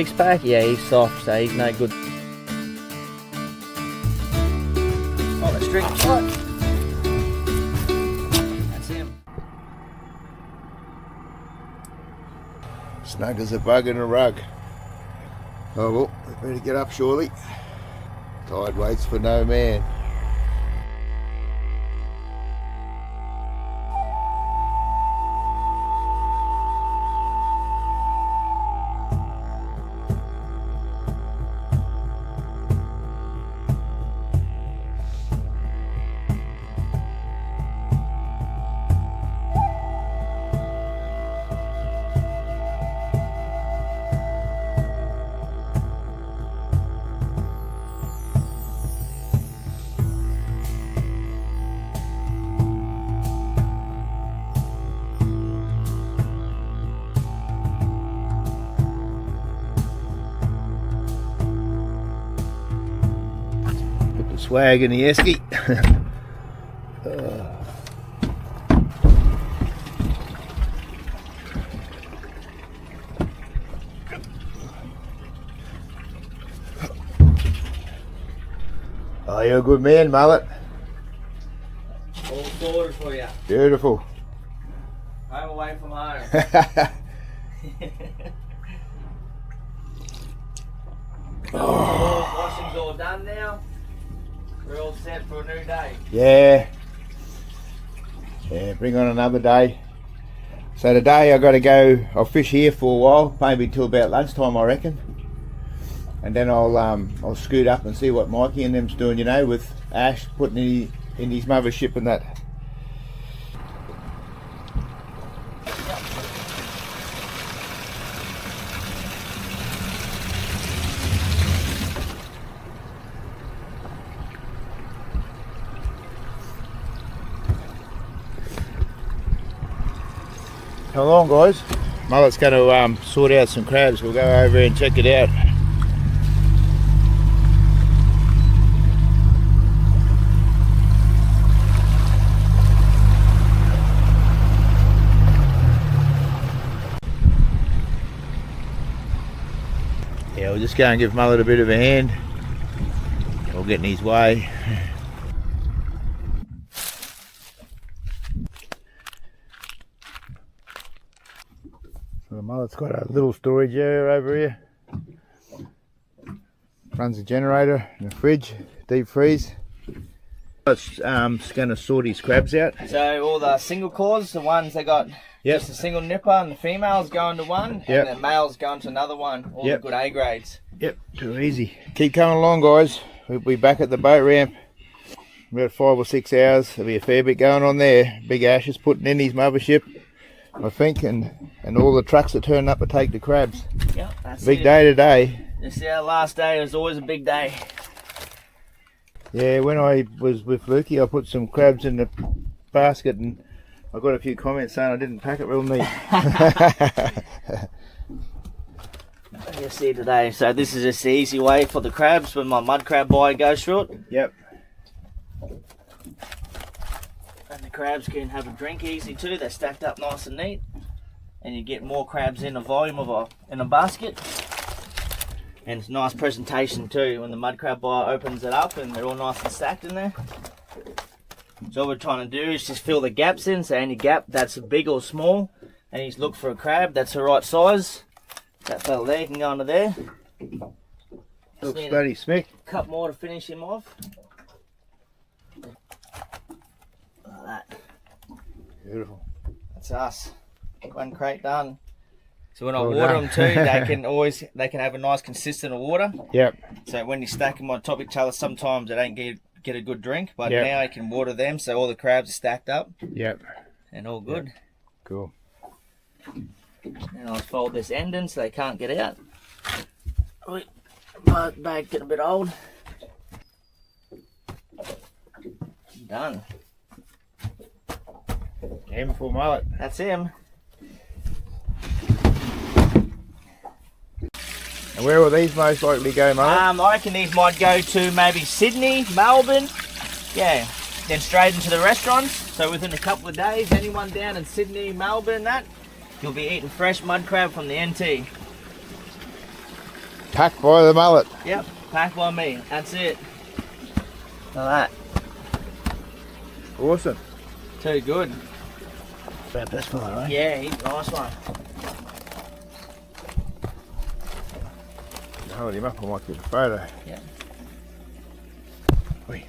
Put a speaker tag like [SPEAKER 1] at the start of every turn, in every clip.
[SPEAKER 1] 6 pack? Yeah, he's soft, so he's no good. Oh, the string tight. That's him.
[SPEAKER 2] Snug as a bug in a rug. Oh well, we better get up surely. Tide waits for no man. Swag in the esky. Oh, you're a good man, Mullet.
[SPEAKER 1] All sorted for you.
[SPEAKER 2] Beautiful.
[SPEAKER 1] Home away from home. Washing's all done now. We're all set for a new day.
[SPEAKER 2] Yeah. Yeah, bring on another day. So today I've got to go, I'll fish here for a while, maybe till about lunchtime I reckon. And then I'll scoot up and see what Mikey and them's doing, you know, with Ash putting in his mothership and that. Come along, guys. Mullet's going to sort out some crabs. We'll go over and check it out. Yeah, we'll just go and give Mullet a bit of a hand. We'll get in his way. So Mullet's got a little storage area over here. Runs a generator and a fridge, deep freeze. It's going to sort his crabs out.
[SPEAKER 1] So all the single cores, the ones that got just a single nipper, and the females going to one, and the males going to another one. All the good A grades.
[SPEAKER 2] Yep, too easy. Keep coming along, guys. We'll be back at the boat ramp about 5 or 6 hours. There'll be a fair bit going on there. Big Ash is putting in his mothership, I think, and all the trucks that turn up to take the crabs.
[SPEAKER 1] Yep, that's
[SPEAKER 2] big day today.
[SPEAKER 1] This is our last day. It was always a big day.
[SPEAKER 2] Yeah, when I was with Lukey, I put some crabs in the basket and I got a few comments saying I didn't pack it real neat.
[SPEAKER 1] You see today, so this is just the easy way for the crabs when my mud crab buyer goes through it.
[SPEAKER 2] Yep.
[SPEAKER 1] And the crabs can have a drink easy too. They're stacked up nice and neat, and you get more crabs in a volume of in a basket. And it's a nice presentation too when the mud crab buyer opens it up and they're all nice and stacked in there. So what we're trying to do is just fill the gaps in. So any gap that's big or small, and you just look for a crab that's the right size. That fella there can go under there.
[SPEAKER 2] Looks bloody smick.
[SPEAKER 1] Cup more to finish him off. Like that.
[SPEAKER 2] Beautiful.
[SPEAKER 1] That's us. One crate done. So when I water them too, they can have a nice consistent water.
[SPEAKER 2] Yep. So
[SPEAKER 1] when you stack them on top of each other, sometimes they don't get a good drink, but now you can water them so all the crabs are stacked up.
[SPEAKER 2] Yep.
[SPEAKER 1] And all good.
[SPEAKER 2] Yep. Cool.
[SPEAKER 1] And I'll fold this end in so they can't get out. Bag getting a bit old. Done.
[SPEAKER 2] Him for Mullet.
[SPEAKER 1] That's him.
[SPEAKER 2] And where will these most likely go, Mullet?
[SPEAKER 1] I reckon these might go to maybe Sydney, Melbourne. Yeah. Then straight into the restaurants. So within a couple of days, anyone down in Sydney, Melbourne, you'll be eating fresh mud crab from the NT.
[SPEAKER 2] Packed by the mullet.
[SPEAKER 1] Yep, packed by me. That's it. Like that.
[SPEAKER 2] Awesome.
[SPEAKER 1] Too good.
[SPEAKER 2] About this fella, right?
[SPEAKER 1] Yeah, he's a nice one.
[SPEAKER 2] Hold him up, I might get a photo.
[SPEAKER 1] Yeah.
[SPEAKER 2] Oi.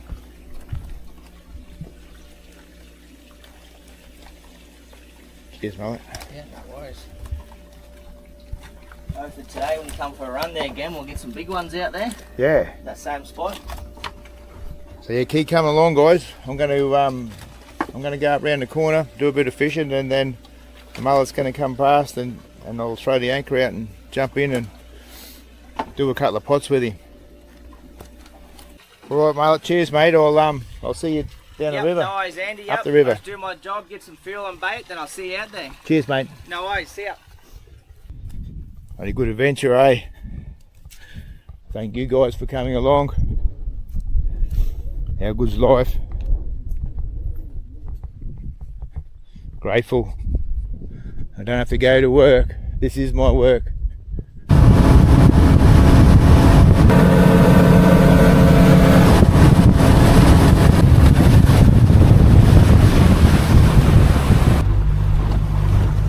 [SPEAKER 2] Cheers, mullet.
[SPEAKER 1] Yeah, no worries. So for today, when we come for a run there again, we'll get some big ones out there.
[SPEAKER 2] Yeah.
[SPEAKER 1] That same spot.
[SPEAKER 2] So yeah, keep coming along, guys. I'm going to go up round the corner, do a bit of fishing, and then the mullet's going to come past, and I'll throw the anchor out and jump in and do a couple of pots with him. All right, mullet. Cheers, mate. I'll see you down the river.
[SPEAKER 1] No worries, Andy.
[SPEAKER 2] Up the river.
[SPEAKER 1] I'll do my job, get some fuel and bait, then I'll see you out there.
[SPEAKER 2] Cheers, mate.
[SPEAKER 1] No worries. See ya.
[SPEAKER 2] Had a good adventure, eh? Thank you guys for coming along. How good's life? Grateful. I don't have to go to work. This is my work.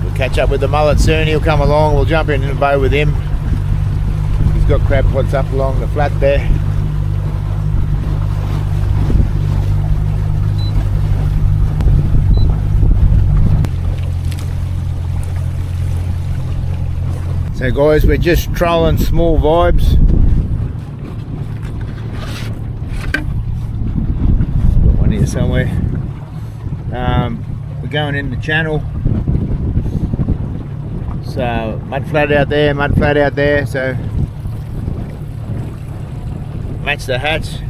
[SPEAKER 2] We'll catch up with the mullet soon. He'll come along. We'll jump in the boat with him. He's got crab pots up along the flat there. So guys, we're just trolling small vibes. Got one here somewhere. We're going in the channel. So mud flat out there, mud flat out there. So match the hatch.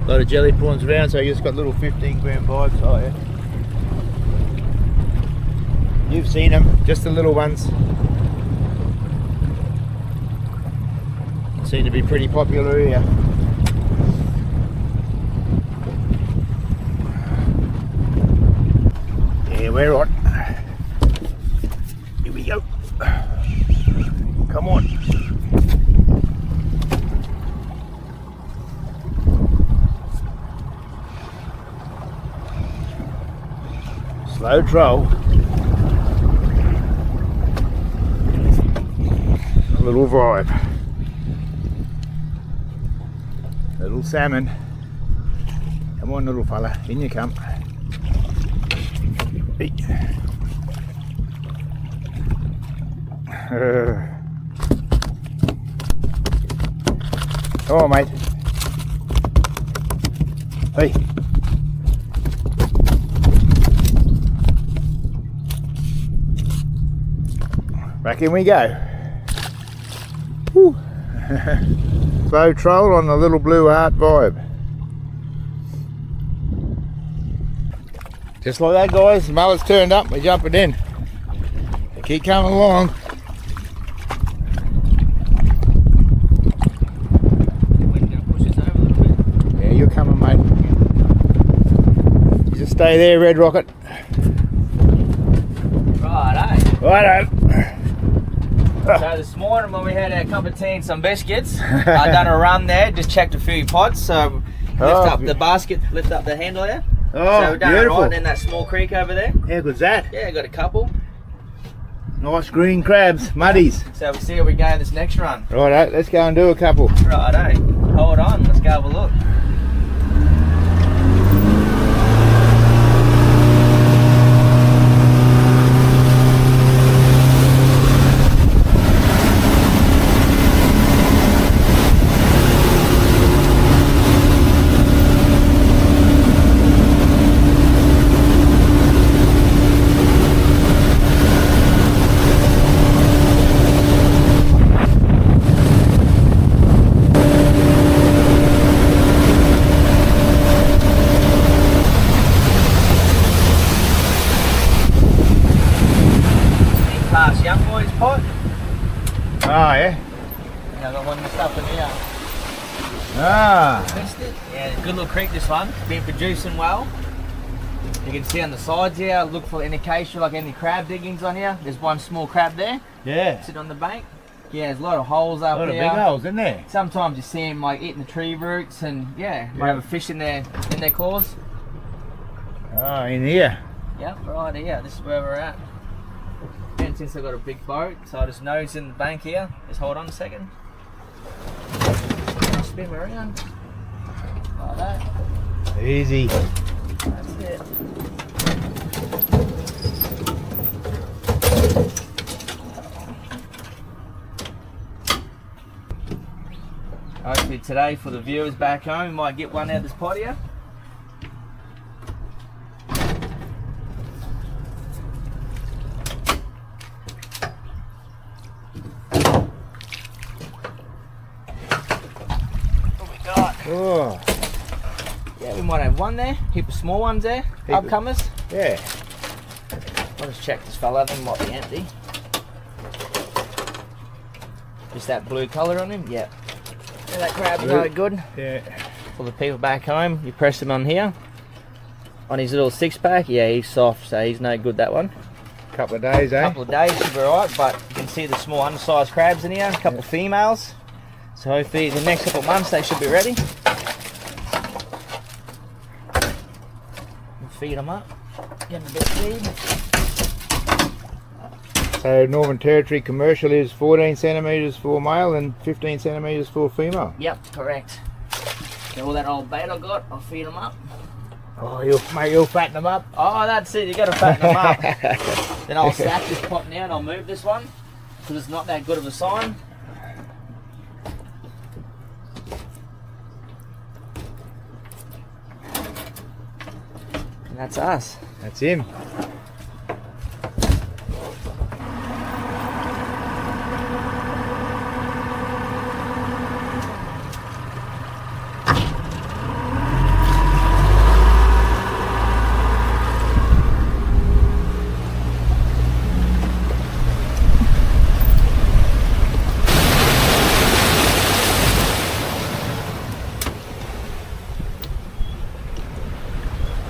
[SPEAKER 2] A lot of jelly prawns around, so you just got little 15 gram vibes. Oh yeah. You've seen them, just the little ones. Seem to be pretty popular here. Yeah, we're on. Here we go. Come on. Slow troll. A little vibe. Little salmon. Come on, little fella, in you come. Hey. Come on, mate. Hey. Back in we go. Woo. Slow troll on the little blue heart vibe. Just like that, guys. The mullet's turned up. We're jumping in. They keep coming along. Yeah, you're coming, mate. You just stay there, Red Rocket.
[SPEAKER 1] Righto.
[SPEAKER 2] Righto.
[SPEAKER 1] So this morning when we had our cup of tea and some biscuits, I done a run there, just checked a few pots, so lift up the basket, lift up the handle there.
[SPEAKER 2] Oh,
[SPEAKER 1] so we've done
[SPEAKER 2] beautiful.
[SPEAKER 1] it right in that small creek over there.
[SPEAKER 2] How good's that?
[SPEAKER 1] Yeah, got a couple.
[SPEAKER 2] Nice green crabs, muddies.
[SPEAKER 1] So we'll see how we go in this next run.
[SPEAKER 2] Righto, let's go and do a couple.
[SPEAKER 1] Righto. Hold on, let's go have a look. Past young boy's pot.
[SPEAKER 2] Oh, yeah?
[SPEAKER 1] And I've got one mixed up in here.
[SPEAKER 2] Ah.
[SPEAKER 1] Missed it. Yeah, good little creek this one. Been producing well. You can see on the sides here, look for indication like any crab diggings on here. There's one small crab there,
[SPEAKER 2] Yeah.
[SPEAKER 1] sitting on the bank. Yeah, there's a lot of holes up
[SPEAKER 2] A lot
[SPEAKER 1] here.
[SPEAKER 2] of big holes, isn't there?
[SPEAKER 1] Sometimes you see them like eating the tree roots, and yeah, might have a fish in their claws.
[SPEAKER 2] Oh, in here.
[SPEAKER 1] Yep, right here. This is where we're at. And since I've got a big boat, so I just nose in the bank here. Just hold on a second. I'll spin me around. Like that.
[SPEAKER 2] Easy.
[SPEAKER 1] That's it. Hopefully today for the viewers back home, we might get one out of this pot here. What we got?
[SPEAKER 2] Oh,
[SPEAKER 1] Yeah, we might have one there. Heap of small ones there.
[SPEAKER 2] Heap of-
[SPEAKER 1] Upcomers.
[SPEAKER 2] yeah.
[SPEAKER 1] I'll just check this fella. I think it might be empty. Just that blue colour on him. Yep. Yeah, that crab's
[SPEAKER 2] Blue.
[SPEAKER 1] no good.
[SPEAKER 2] Yeah.
[SPEAKER 1] For the people back home, you press him on here. On his little 6-pack. Yeah, he's soft, so he's no good, that one.
[SPEAKER 2] Couple of days, eh?
[SPEAKER 1] Couple of days should be alright, but you can see the small undersized crabs in here. A couple of females. So hopefully the next couple of months they should be ready. We'll feed them up. Get them a bit of feed.
[SPEAKER 2] So Northern Territory commercial is 14 centimetres for male and 15 centimetres for female.
[SPEAKER 1] Yep, correct. So all that old bait I got, I'll feed them up.
[SPEAKER 2] Oh, you'll fatten them up.
[SPEAKER 1] Oh, that's it. You got to fatten them up. Then I'll stack this pot now and I'll move this one because it's not that good of a sign. And that's us.
[SPEAKER 2] That's him.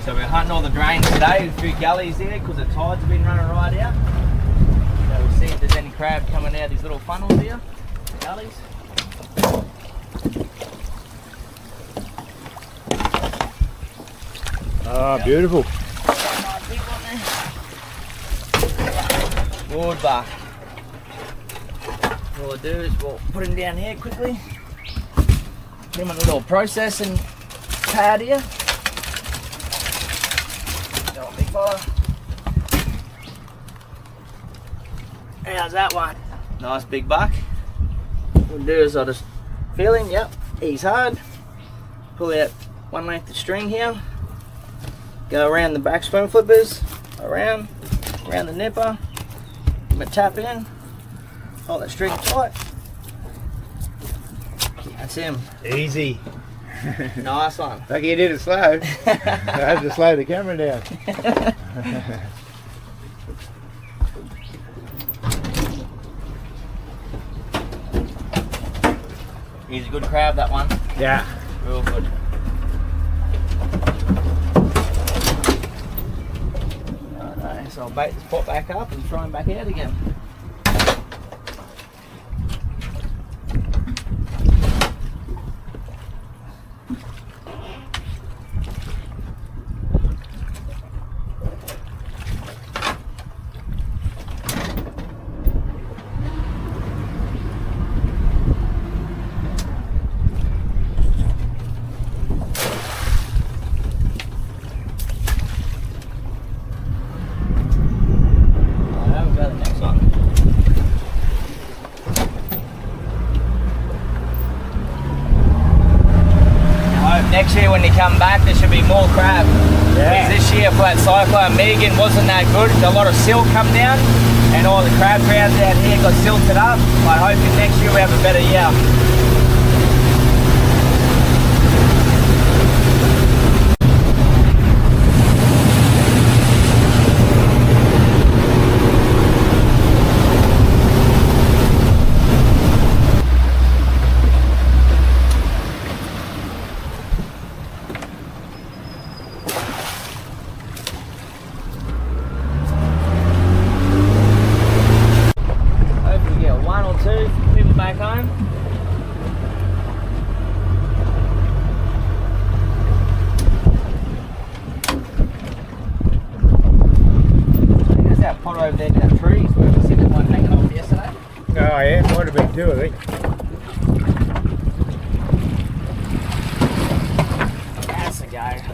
[SPEAKER 1] So we're hunting all the drains today, a few gullies here because the tides have been running right out. So we'll see if there's any crab coming out of these little funnels here, gullies.
[SPEAKER 2] Oh, beautiful.
[SPEAKER 1] Nice big one there. Wood buck. All we'll do is we'll put him down here quickly. Put him on a little processing pad here. Go on, big fella. How's that one? Nice big buck. What we'll do is I'll just feel him. Yep, he's hard. Pull out one length of string here. Go around the back swim flippers, around the nipper. I'm gonna tap in, hold that string tight. That's him.
[SPEAKER 2] Easy.
[SPEAKER 1] Nice one.
[SPEAKER 2] Lucky you did it slow. I had to slow the camera down.
[SPEAKER 1] He's a good crab, that one.
[SPEAKER 2] Yeah.
[SPEAKER 1] Real good. Alright, so I'll bait this pot back up and throw him back out again. Next year when you come back there should be more crab.
[SPEAKER 2] Yeah.
[SPEAKER 1] Because this year for that cyclone Megan wasn't that good. A lot of silt come down and all the crab grounds out here got silted up. I hope next year we have a better year.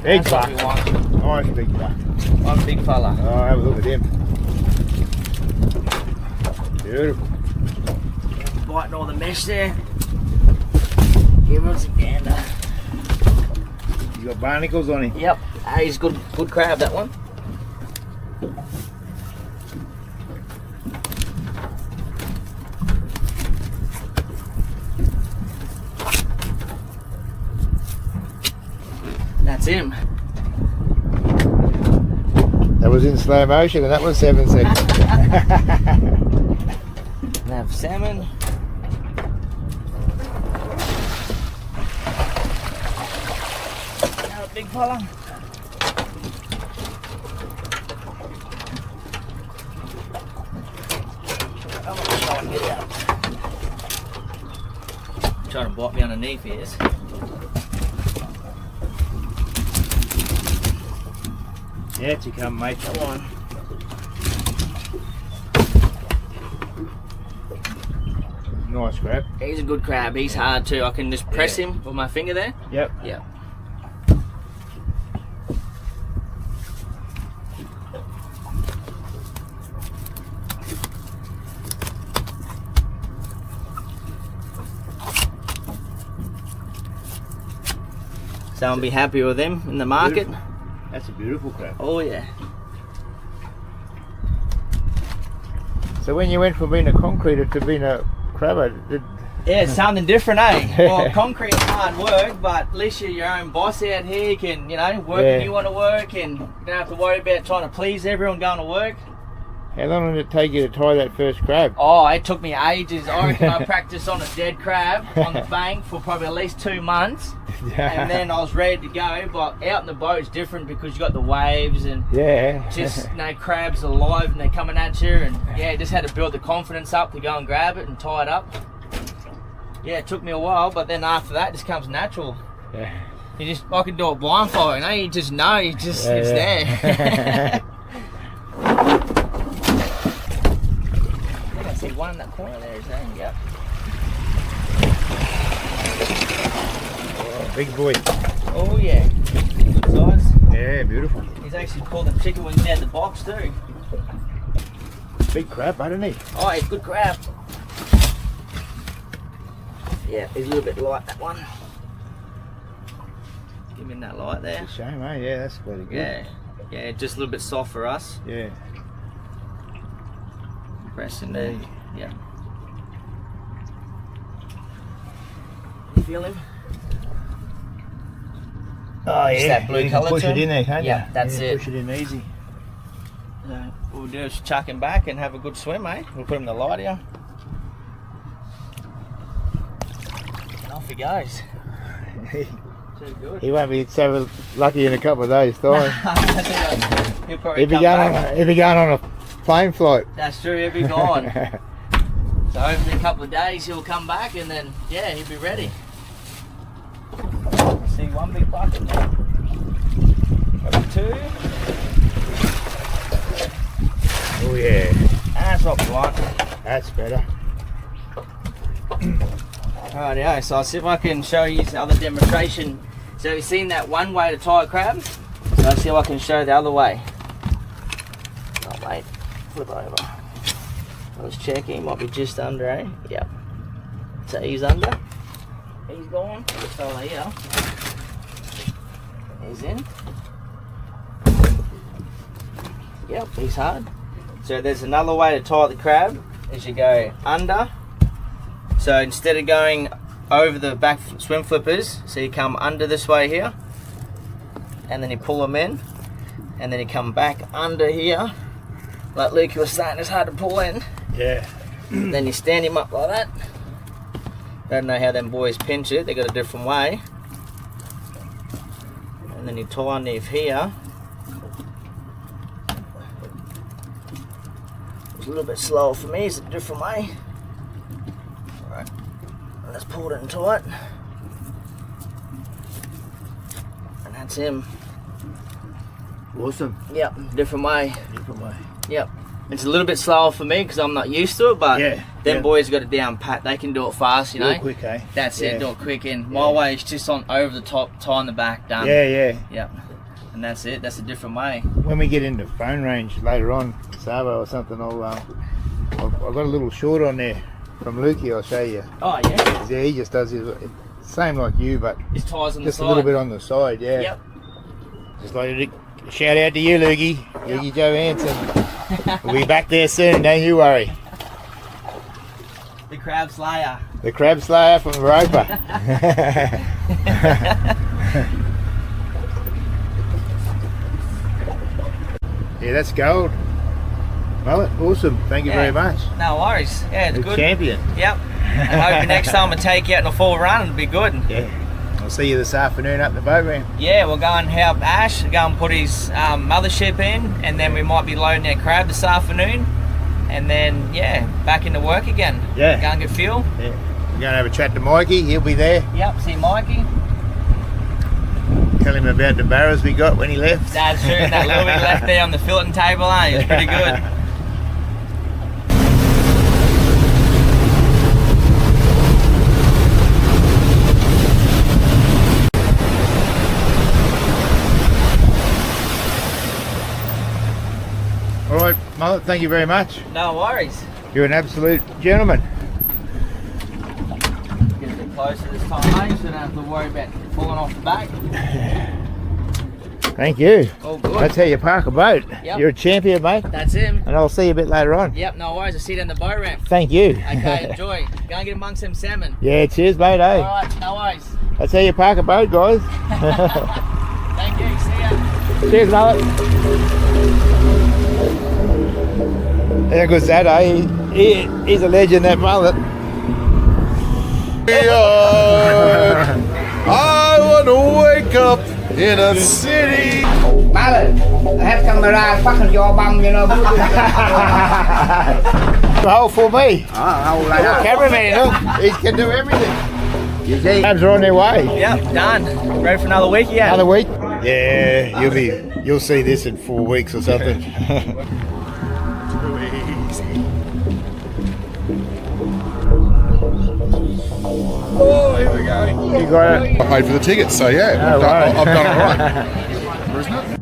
[SPEAKER 2] Big
[SPEAKER 1] That's what
[SPEAKER 2] buck.
[SPEAKER 1] we want.
[SPEAKER 2] Nice big buck.
[SPEAKER 1] One big fella.
[SPEAKER 2] Oh, have a look at him. Beautiful.
[SPEAKER 1] Biting all the mesh there. Give us a gander.
[SPEAKER 2] He's got barnacles on him.
[SPEAKER 1] Yep. He's good crab, that one. That's him.
[SPEAKER 2] That was in slow motion and that was 7 seconds.
[SPEAKER 1] We have salmon. Now a big fella. I'm gonna try and get out. Trying to bite me underneath here.
[SPEAKER 2] Yeah, you come, mate.
[SPEAKER 1] Come on.
[SPEAKER 2] Nice crab.
[SPEAKER 1] He's a good crab. He's hard too. I can just press him with my finger there.
[SPEAKER 2] Yep.
[SPEAKER 1] Yep. Someone be happy with them in the market.
[SPEAKER 2] Beautiful. That's a beautiful crab.
[SPEAKER 1] Oh yeah.
[SPEAKER 2] So when you went from being a concreter to being a crabber,
[SPEAKER 1] Yeah, it's something different, eh? Well, concrete is hard work, but at least you're your own boss out here. You can, you know, work when you want to work, and you don't have to worry about trying to please everyone going to work.
[SPEAKER 2] how long did it take you to tie that first crab?
[SPEAKER 1] Oh, it took me ages. I reckon I practiced on a dead crab on the bank for probably at least 2 months. And then I was ready to go, but out in the boat it's different because you got the waves and
[SPEAKER 2] Yeah.
[SPEAKER 1] just crabs are alive and they're coming at you, and yeah, just had to build the confidence up to go and grab it and tie it up. Yeah, it took me a while, but then after that it just comes natural.
[SPEAKER 2] Yeah.
[SPEAKER 1] I can do it blindfold, you know, you just know, it's there. I see one in that corner there, is there? Yep.
[SPEAKER 2] Oh, big boy.
[SPEAKER 1] Oh yeah. Size.
[SPEAKER 2] Yeah, beautiful.
[SPEAKER 1] He's actually pulled the chicken wings out of the box too.
[SPEAKER 2] Big crab, isn't he?
[SPEAKER 1] Oh, he's good crab. Yeah, he's a little bit light, that one. Give him that light there.
[SPEAKER 2] It's a shame, eh? Yeah, that's bloody good.
[SPEAKER 1] Yeah. Yeah, just a little bit soft for us.
[SPEAKER 2] Yeah.
[SPEAKER 1] Press in there. Yeah. You feel him?
[SPEAKER 2] Oh yeah.
[SPEAKER 1] Just that blue
[SPEAKER 2] you can
[SPEAKER 1] colour
[SPEAKER 2] push
[SPEAKER 1] to
[SPEAKER 2] it
[SPEAKER 1] him?
[SPEAKER 2] in there, can't you?
[SPEAKER 1] Yeah, that's it.
[SPEAKER 2] Push it in easy.
[SPEAKER 1] So what we'll do is chuck him back and have a good swim, eh? We'll put him in the light here. And off he goes. Too good.
[SPEAKER 2] He won't be so lucky in a couple of days' time.
[SPEAKER 1] He'll probably
[SPEAKER 2] He'll be
[SPEAKER 1] come
[SPEAKER 2] going
[SPEAKER 1] back.
[SPEAKER 2] on a plane flight.
[SPEAKER 1] That's true, he'll be gone. So hopefully a couple of days he'll come back and then, yeah, he'll be ready. See one big bucket there. Maybe two.
[SPEAKER 2] Oh yeah.
[SPEAKER 1] That's what we want.
[SPEAKER 2] That's better.
[SPEAKER 1] Rightio, so I'll see if I can show you the other demonstration. So you've seen that one way to tie a crab? So I'll see if I can show the other way. Oh mate, flip over. I was checking, he might be just under, eh? Yep. So he's under. He's gone. This fella here. He's in. Yep, he's hard. So there's another way to tie the crab, is you go under. So instead of going over the back swim flippers, so you come under this way here, and then you pull them in, and then you come back under here, like Luke was saying, it's hard to pull in.
[SPEAKER 2] Yeah.
[SPEAKER 1] Then you stand him up like that. Don't know how them boys pinch it, they got a different way. And then you tie underneath here. It's a little bit slower for me, it's a different way. Alright, let's pull it and tie it. And that's him.
[SPEAKER 2] Awesome.
[SPEAKER 1] Yep, different way.
[SPEAKER 2] Different way.
[SPEAKER 1] Yep. It's a little bit slower for me because I'm not used to it, but
[SPEAKER 2] Yeah,
[SPEAKER 1] them
[SPEAKER 2] yeah.
[SPEAKER 1] boys got it down pat. They can do it fast, you know.
[SPEAKER 2] Do it quick, eh?
[SPEAKER 1] That's
[SPEAKER 2] Yeah.
[SPEAKER 1] it, do it quick. And my way is just on over the top, tie on the back, done.
[SPEAKER 2] Yeah, yeah.
[SPEAKER 1] Yep. and that's it. That's a different way.
[SPEAKER 2] When we get into phone range later on, Savo or something, I've got a little short on there from Lukey. I'll show you.
[SPEAKER 1] Oh yeah.
[SPEAKER 2] Yeah, he just does his same like you, but
[SPEAKER 1] His ties on
[SPEAKER 2] just
[SPEAKER 1] the side.
[SPEAKER 2] a little bit on the side. Yeah.
[SPEAKER 1] Yep.
[SPEAKER 2] Just like to shout out to you, Lukey. Lukey Johansson. We'll be back there soon. Don't you worry.
[SPEAKER 1] The crab slayer.
[SPEAKER 2] The crab slayer from Roper. Yeah, that's gold. Mullet, awesome. Thank you very much.
[SPEAKER 1] No worries. Yeah, it's
[SPEAKER 2] The
[SPEAKER 1] good.
[SPEAKER 2] champion.
[SPEAKER 1] Yep. And hoping next time I take you out in a full run, it'll be good.
[SPEAKER 2] Yeah. I'll see you this afternoon up the boat ramp.
[SPEAKER 1] Yeah, we'll go and help Ash go and put his mothership in, and then we might be loading our crab this afternoon, and then back into work again.
[SPEAKER 2] Yeah.
[SPEAKER 1] Go and get fuel.
[SPEAKER 2] Yeah. We're going to have a chat to Mikey. He'll be there.
[SPEAKER 1] Yep. See Mikey.
[SPEAKER 2] Tell him about the barrows we got when he left.
[SPEAKER 1] That's true. That little bit left there on the filleting table, eh? It's pretty good.
[SPEAKER 2] All right, Mullet, thank you very much.
[SPEAKER 1] No worries.
[SPEAKER 2] You're an absolute gentleman.
[SPEAKER 1] Get a bit closer this time, mate, so don't have to worry about falling off the back.
[SPEAKER 2] Thank you.
[SPEAKER 1] All good.
[SPEAKER 2] That's how you park a boat.
[SPEAKER 1] Yep.
[SPEAKER 2] You're a champion, mate.
[SPEAKER 1] That's him.
[SPEAKER 2] And I'll see you a bit later on.
[SPEAKER 1] Yep, no worries. I'll see you down the boat ramp.
[SPEAKER 2] Thank you.
[SPEAKER 1] Okay, enjoy. Go and get amongst them salmon.
[SPEAKER 2] Yeah, cheers, mate. Hey.
[SPEAKER 1] Alright, no worries.
[SPEAKER 2] That's how you park a boat, guys.
[SPEAKER 1] Thank you. See ya.
[SPEAKER 2] Cheers, Mullet. How good's that, eh? He's a legend, that Mullet.
[SPEAKER 3] I want to wake up in a city.
[SPEAKER 4] Mullet, I have come around fucking your bum, you know.
[SPEAKER 2] The whole for me.
[SPEAKER 4] Oh, like that.
[SPEAKER 2] Cameraman, look. He can do everything.
[SPEAKER 4] You see?
[SPEAKER 2] Crabs are on their way.
[SPEAKER 1] Yep, done. Ready for another week, yeah?
[SPEAKER 2] Another week? Yeah, you'll see this in 4 weeks or something.
[SPEAKER 3] Oh, here we go.
[SPEAKER 2] You got it.
[SPEAKER 3] I paid for the tickets, so yeah,
[SPEAKER 2] Oh, right.
[SPEAKER 3] I've done it right. Isn't it?